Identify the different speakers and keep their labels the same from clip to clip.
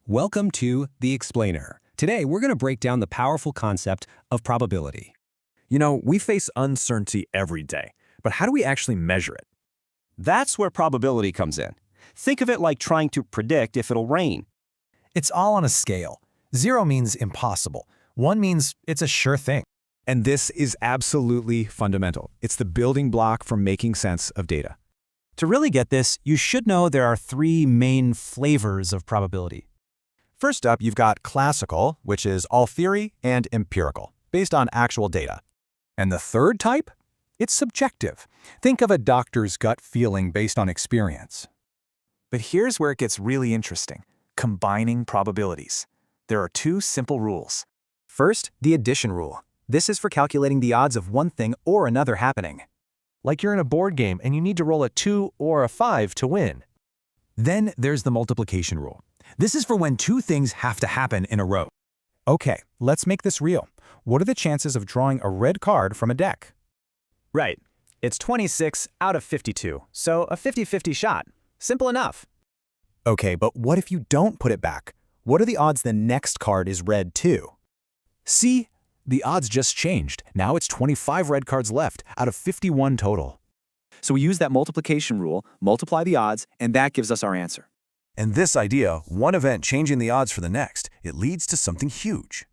Speaker 1: Welcome to The Explainer. Today, we're going to break down the powerful concept of probability.
Speaker 2: We face uncertainty every day, but how do we actually measure it?
Speaker 3: That's where probability comes in. Think of it like trying to predict if it'll rain.
Speaker 4: It's all on a scale. 0 means impossible. 1 means it's a sure thing.
Speaker 5: And this is absolutely fundamental. It's the building block for making sense of data.
Speaker 6: To really get this, you should know there are 3 main flavors of probability.
Speaker 7: First up, you've got classical, which is all theory, and empirical, based on actual data.
Speaker 5: And the third type? It's subjective. Think of a doctor's gut feeling based on experience.
Speaker 8: But here's where it gets really interesting: combining probabilities. There are 2 simple rules.
Speaker 7: First, the addition rule. This is for calculating the odds of one thing or another happening.
Speaker 4: Like you're in a board game and you need to roll a 2 or a 5 to win.
Speaker 5: Then there's the multiplication rule. This is for when 2 things have to happen in a row. Okay, let's make this real. What are the chances of drawing a red card from a deck?
Speaker 7: Right. It's 26 out of 52, so a 50-50 shot. Simple enough. Okay, but what if you don't put it back? What are the odds the next card is red too?
Speaker 5: See? The odds just changed. Now it's 25 red cards left out of 51 total.
Speaker 2: So we use that multiplication rule, multiply the odds, and that gives us our answer.
Speaker 9: And this idea, one event changing the odds for the next, it leads to something huge.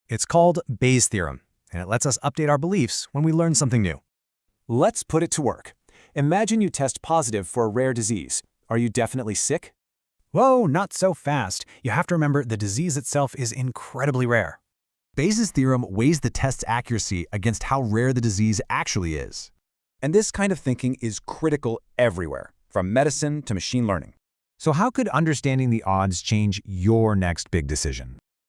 Speaker 4: It's called Bayes Theorem, and it lets us update our beliefs when we learn something new.
Speaker 8: Let's put it to work. Imagine you test positive for a rare disease. Are you definitely sick?
Speaker 4: Whoa, not so fast. You have to remember the disease itself is incredibly rare. Bayes' theorem weighs the test's accuracy against how rare the disease actually is.
Speaker 5: And this kind of thinking is critical everywhere, from medicine to machine learning.
Speaker 4: So how could understanding the odds change your next big decision?